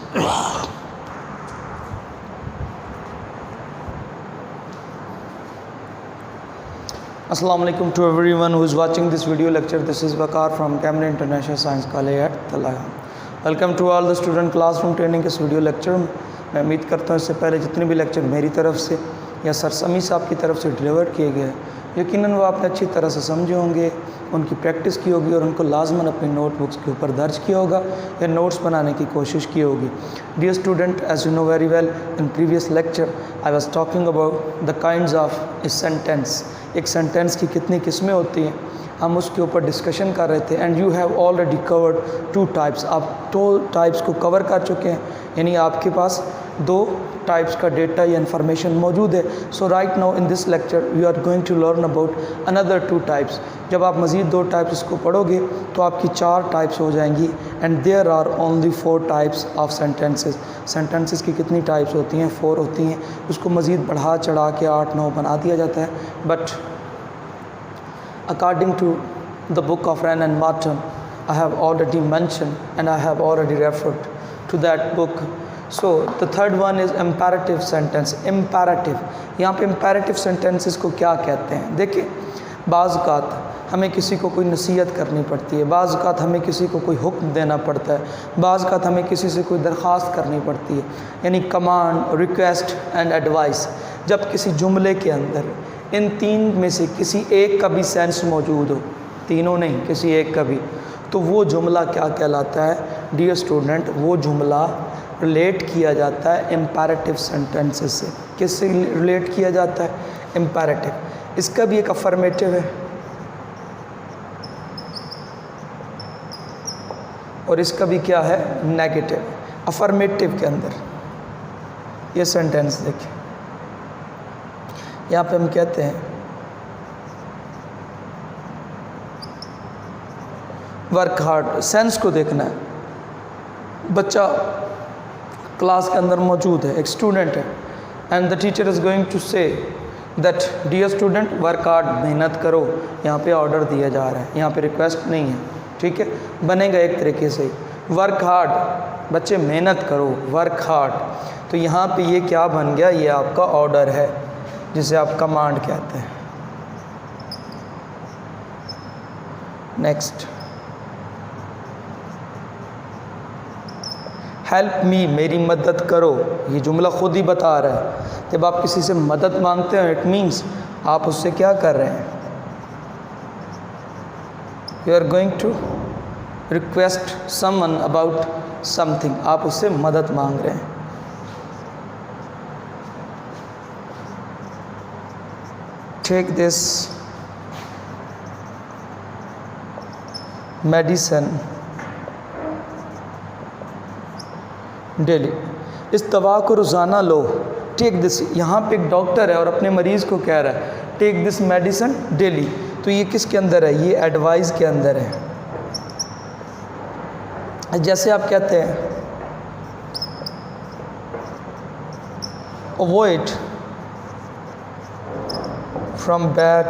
Assalamu alaikum to everyone who is watching this video lecture. This is Waqar from Camden International Science College at Talayan. Welcome to all the student classroom training इस video lecture में। मैं उम्मीद करता हूँ इससे पहले जितने भी लेक्चर मेरी तरफ से या सर समी साहब की तरफ से डिलीवर किए गए यकीनन वो आपने अच्छी तरह से समझे होंगे, उनकी प्रैक्टिस की होगी और उनको लाजमन अपनी नोटबुक्स के ऊपर दर्ज किया होगा या नोट्स बनाने की कोशिश की होगी। Dear student, as you know very well, in previous lecture I was talking about the kinds of a sentence. एक सेंटेंस की कितनी किस्में होती हैं हम उसके ऊपर डिस्कशन कर रहे थे। And you have already covered 2 types. आप 2 टाइप्स को कवर कर चुके हैं, यानी आपके पास 2 टाइप्स का डेटा या इन्फॉर्मेशन मौजूद है। So right now in this lecture you are going to learn about another 2 types. जब आप मज़ीद 2 टाइप्स इसको पढ़ोगे तो आपकी 4 टाइप्स हो जाएंगी। And there are only 4 types of sentences. Sentences की कितनी टाइप्स होती हैं? 4 होती हैं। उसको मज़ीद बढ़ा चढ़ा के 8-9 बना दिया जाता है। But according to the book of Wren and Martin, I have already mentioned and I have already referred to that book. So the third one is imperative sentence. Imperative, यहाँ पे imperative sentences को क्या कहते हैं? देखिए, बाज़ औक़ात हमें किसी को कोई नसीहत करनी पड़ती है, बाज़ औक़ात हमें किसी को कोई हुक्म देना पड़ता है, बाज़ औक़ात हमें किसी से कोई दरख्वास्त करनी पड़ती है, यानी कमांड, रिक्वेस्ट एंड एडवाइस। जब किसी जुमले के अंदर इन 3 में से किसी एक का भी सेंस मौजूद हो, तीनों नहीं, किसी एक का भी, तो वो जुमला क्या कहलाता है? डियर स्टूडेंट, वो जुमला रिलेट किया जाता है इम्पेरेटिव सेंटेंसेस से। किससे रिलेट किया जाता है? इम्पेरेटिव। इसका भी एक अफर्मेटिव है और इसका भी क्या है? नेगेटिव। अफर्मेटिव के अंदर ये सेंटेंस देखिए, यहाँ पे हम कहते हैं वर्क हार्ड। सेंस को देखना है। बच्चा क्लास के अंदर मौजूद है, एक स्टूडेंट है, and the teacher is going to say that dear student work hard, मेहनत करो। यहाँ पे ऑर्डर दिया जा रहा है, यहाँ पे रिक्वेस्ट नहीं है, ठीक है? बनेगा एक तरीके से वर्क हार्ड, बच्चे मेहनत करो, वर्क हार्ड। तो यहाँ पे ये क्या बन गया? ये आपका ऑर्डर है जिसे आप कमांड कहते हैं। नेक्स्ट, हेल्प मी, मेरी मदद करो। ये जुमला खुद ही बता रहा है, जब आप किसी से मदद मांगते हैं इट मीन्स आप उससे क्या कर रहे हैं? You are going to request someone about something. आप उससे मदद मांग रहे हैं। टेक दिस मेडिसिन डेली, इस दवा को रोज़ाना लो। टेक दिस, यहाँ पे एक डॉक्टर है और अपने मरीज़ को कह रहा है टेक दिस मेडिसिन डेली। तो ये किसके अंदर है? ये एडवाइस के अंदर है। जैसे आप कहते हैं अवॉइड फ्रॉम बैड,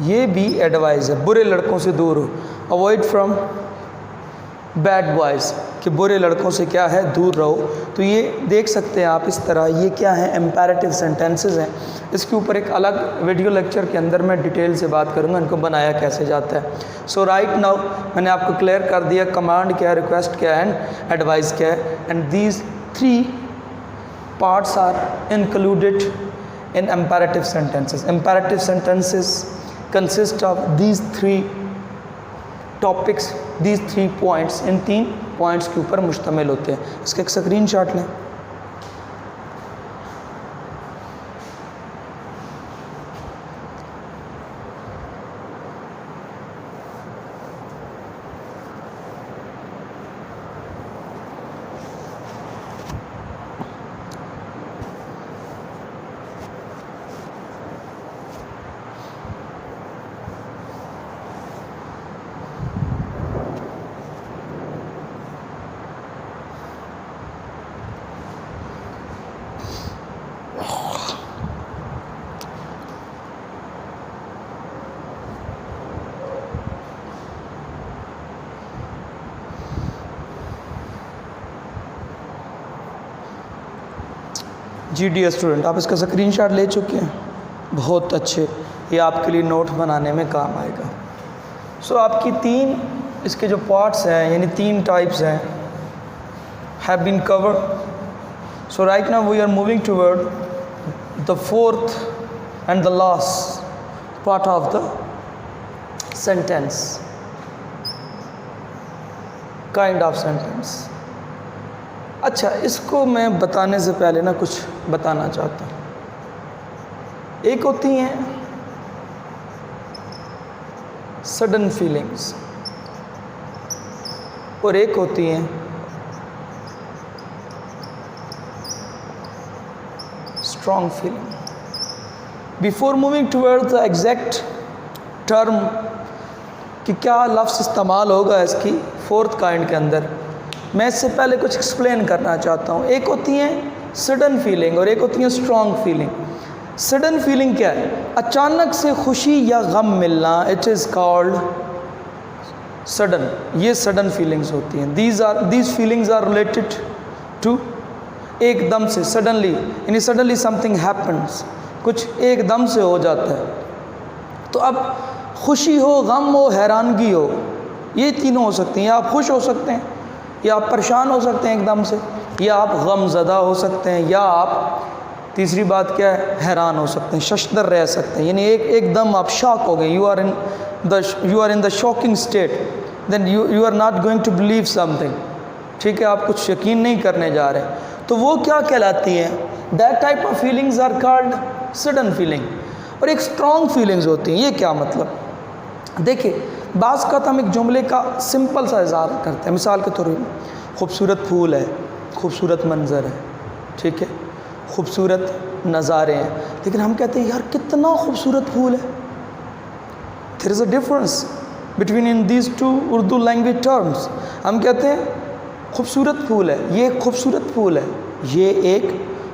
ये भी एडवाइस है, बुरे लड़कों से दूर हो। अवॉइड फ्रॉम बैड बॉयज़, कि बुरे लड़कों से क्या है? दूर रहो। तो ये देख सकते हैं आप इस तरह, ये क्या है? इम्पेरेटिव सेंटेंसेस हैं। इसके ऊपर एक अलग वीडियो लेक्चर के अंदर मैं डिटेल से बात करूंगा इनको बनाया कैसे जाता है। सो राइट नाउ मैंने आपको क्लियर कर दिया कमांड क्या है, रिक्वेस्ट क्या है एंड एडवाइस क्या है। And these 3 parts are included in imperative sentences. Imperative sentences consist of these 3 topics, these 3 points। In 3 points के ऊपर मुश्तमिल होते हैं। इसका एक स्क्रीनशॉट लें। जी डियर स्टूडेंट, आप इसका स्क्रीनशॉट ले चुके हैं? बहुत अच्छे, ये आपके लिए नोट बनाने में काम आएगा। सो आपकी तीन इसके जो पार्ट्स हैं यानी तीन टाइप्स हैं have been covered. So right now we are moving toward the fourth and the last part of the sentence, kind of sentence. अच्छा, इसको मैं बताने से पहले ना कुछ बताना चाहता हूँ। एक होती हैं सडन फीलिंग्स और एक होती हैं strong feeling. Before moving towards the exact term कि क्या लफ्ज़ इस्तेमाल होगा इसकी फोर्थ काइंड के अंदर, मैं इससे पहले कुछ एक्सप्लेन करना चाहता हूँ। एक होती है सडन फीलिंग और एक होती है स्ट्रॉन्ग फीलिंग। सडन फीलिंग क्या है? अचानक से खुशी या गम मिलना, इट इज़ कॉल्ड सडन। ये सडन फीलिंग्स होती हैं। These feelings are related to एकदम से, सडनली, यानी सडनली समथिंग हैपन्स, कुछ एकदम से हो जाता है। तो अब खुशी हो, गम हो, हैरानगी हो, ये तीनों हो सकती हैं। या आप खुश हो सकते हैं, या आप परेशान हो सकते हैं एकदम से, या आप गमज़दा हो सकते हैं, या आप तीसरी बात क्या है, हैरान हो सकते हैं, शशदर रह सकते हैं। यानी एकदम आप शॉक हो गए, you are in the shocking state, then you are not going to believe something. ठीक है, आप कुछ यकीन नहीं करने जा रहे, तो वो क्या कहलाती हैं? That type of feelings are called sudden feeling. और एक स्ट्रॉन्ग फीलिंग्स होती हैं। ये क्या मतलब? देखिए, बाज़ का हम एक जुमले का सिंपल सा इज़हार करते हैं। मिसाल के तौर पर खूबसूरत फूल है, खूबसूरत मंज़र है, ठीक है, खूबसूरत नज़ारे हैं, लेकिन हम कहते हैं यार कितना खूबसूरत फूल है। There is a difference between in these two Urdu language terms. हम कहते हैं खूबसूरत फूल है, ये खूबसूरत फूल है, ये एक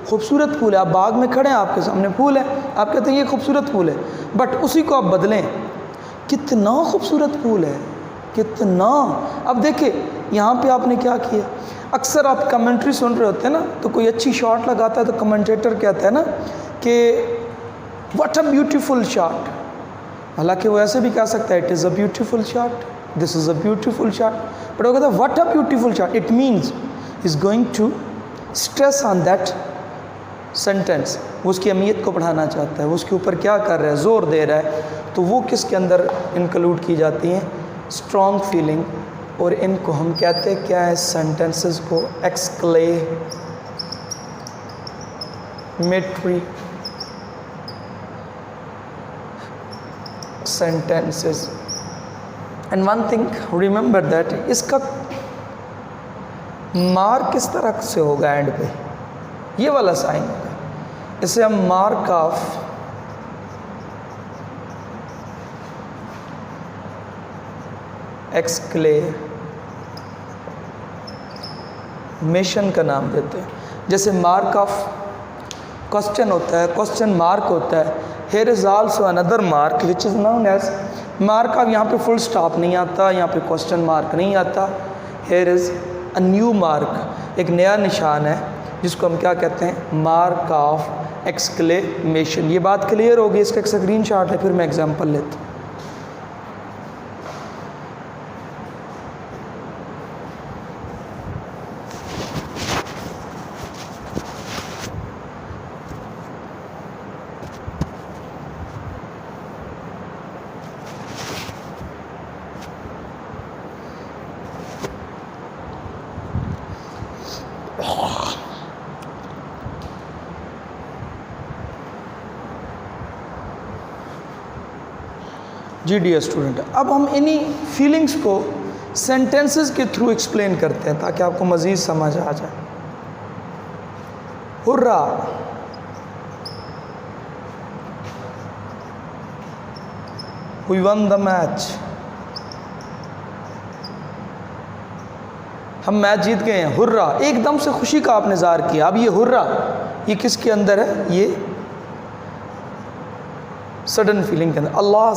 खूबसूरत फूल है। आप बाग में खड़े हैं, आपके सामने फूल है, आप कहते हैं ये खूबसूरत फूल है, बट उसी को आप बदलें, कितना खूबसूरत फूल है, कितना। अब देखिए यहाँ पे आपने क्या किया, अक्सर आप कमेंट्री सुन रहे होते हैं ना, तो कोई अच्छी शॉट लगाता है तो कमेंटेटर कहता है ना कि व्हाट अ ब्यूटीफुल शॉट। हालांकि वो ऐसे भी कह सकता है it is a beautiful shot, this is a beautiful shot, but वो कहता है what a beautiful shot, it means is going to stress on that sentence. वो उसकी अहमियत को बढ़ाना चाहता है, वो उसके ऊपर क्या कर रहा है, ज़ोर दे रहा है। तो वो किसके अंदर इंक्लूड की जाती हैं? Strong feeling. और इनको हम कहते हैं क्या है? सेंटेंसेस को exclamatory sentences. And one thing remember that, इसका मार्क किस तरह से होगा? एंड पे ये वाला साइन होगा, इसे हम मार्क ऑफ एक्सक्लेमेशन का नाम देते हैं। जैसे मार्क ऑफ क्वेश्चन होता है, क्वेश्चन मार्क होता है। Here is also another mark which is known as mark of. यहाँ पे फुल स्टॉप नहीं आता, यहाँ पे क्वेश्चन मार्क नहीं आता। Here is a new mark, एक नया निशान है जिसको हम क्या कहते हैं? Mark of exclamation. ये बात क्लियर होगी, इसका एक स्क्रीनशॉट है, फिर मैं एग्जांपल लेता हूँ। जी डियर स्टूडेंट, अब हम इन्हीं फीलिंग्स को सेंटेंसेस के थ्रू एक्सप्लेन करते हैं ताकि आपको मज़ीद समझ आ जाए। Hurrah, we won the match, हम मैच जीत गए हैं। हुर्रा, एकदम से खुशी का आपने ज़ाहिर किया। अब ये हुर्रा, ये किसके अंदर है? ये सडन फीलिंग के अंदर। अल्लाह,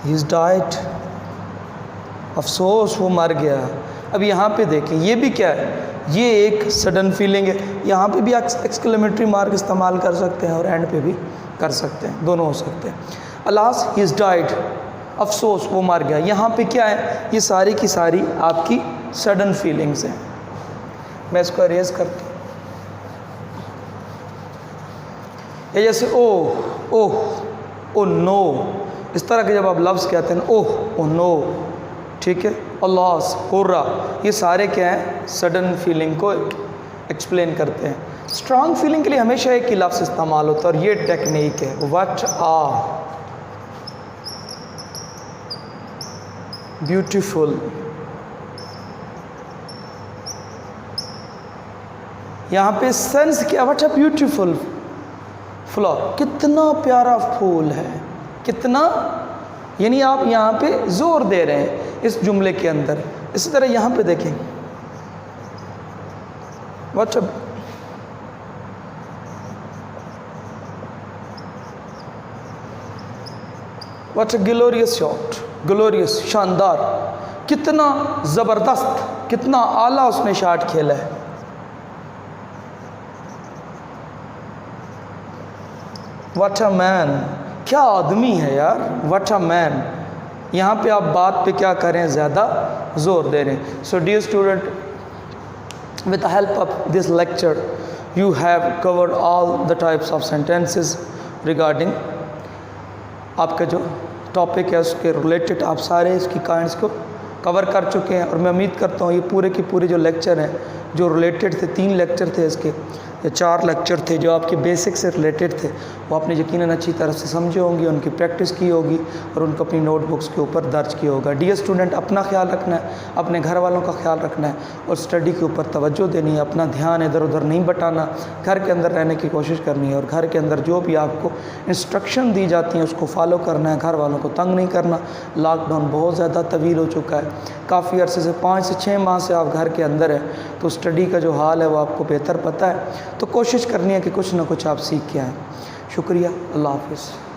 ही इज़ डाइड, अफसोस वो मर गया। अब यहाँ पे देखें, ये भी क्या है, ये एक सडन फीलिंग है। यहाँ पे भी एक्सक्लेमेटरी मार्क इस्तेमाल कर सकते हैं और एंड पे भी कर सकते हैं, दोनों हो सकते हैं। अलास ही इज़ डाइड, अफसोस वो मर गया। यहाँ पे क्या है, ये सारी की सारी आपकी सडन फीलिंग्स हैं। मैं इसको अरेज करता हूँ। ये जैसे ओह ओह ओ नो, इस तरह के जब आप लफ्ज़ कहते हैं ओह ओ नो, ठीक है, अल्लास, हुर्रा, ये सारे क्या हैं, सडन फीलिंग को एक्सप्लेन करते हैं। स्ट्रॉन्ग फीलिंग के लिए हमेशा एक ही लफ्ज़ इस्तेमाल होता है और ये टेक्निक है, व्हाट आर ब्यूटीफुल। यहाँ पे सेंस क्या, व्हाट अ ब्यूटीफुल फ्लावर, कितना प्यारा फूल है, कितना, यानी आप यहाँ पे जोर दे रहे हैं इस जुमले के अंदर। इसी तरह यहाँ पे देखें, what a glorious shot, glorious, शानदार, कितना ज़बरदस्त, कितना आला उसने शॉट खेला है। व्हाट अ मैन, क्या आदमी है यार, व्हाट अ मैन। यहाँ पे आप बात पे क्या करें, ज़्यादा ज़ोर दे रहे हैं। So dear student, with the help of this lecture you have covered all the types of sentences regarding आपका जो टॉपिक है उसके रिलेटेड आप सारे इसकी काइंड्स को कवर कर चुके हैं। और मैं उम्मीद करता हूँ ये पूरे के पूरे जो लेक्चर हैं जो रिलेटेड थे, 3 लेक्चर थे इसके, या 4 लेक्चर थे जो आपके बेसिक से रिलेटेड थे, वो आपने यकीनन अच्छी तरह से समझे होंगे, उनकी प्रैक्टिस की होगी और उनको अपनी नोटबुक्स के ऊपर दर्ज किया होगा। डियर स्टूडेंट, अपना ख्याल रखना है, अपने घर वालों का ख्याल रखना है और स्टडी के ऊपर तवज्जो देनी है। अपना ध्यान इधर उधर नहीं बटाना, घर के अंदर रहने की कोशिश करनी है और घर के अंदर जो भी आपको इंस्ट्रक्शन दी जाती हैं उसको फॉलो करना है, घर वालों को तंग नहीं करना। लॉकडाउन बहुत ज़्यादा तवील हो चुका है, काफ़ी अरसे से 5 से 6 माह से आप घर के अंदर हैं, तो स्टडी का जो हाल है वो आपको बेहतर पता है। तो कोशिश करनी है कि कुछ ना कुछ आप सीख के आएँ। शुक्रिया, अल्लाह हाफ़िज़।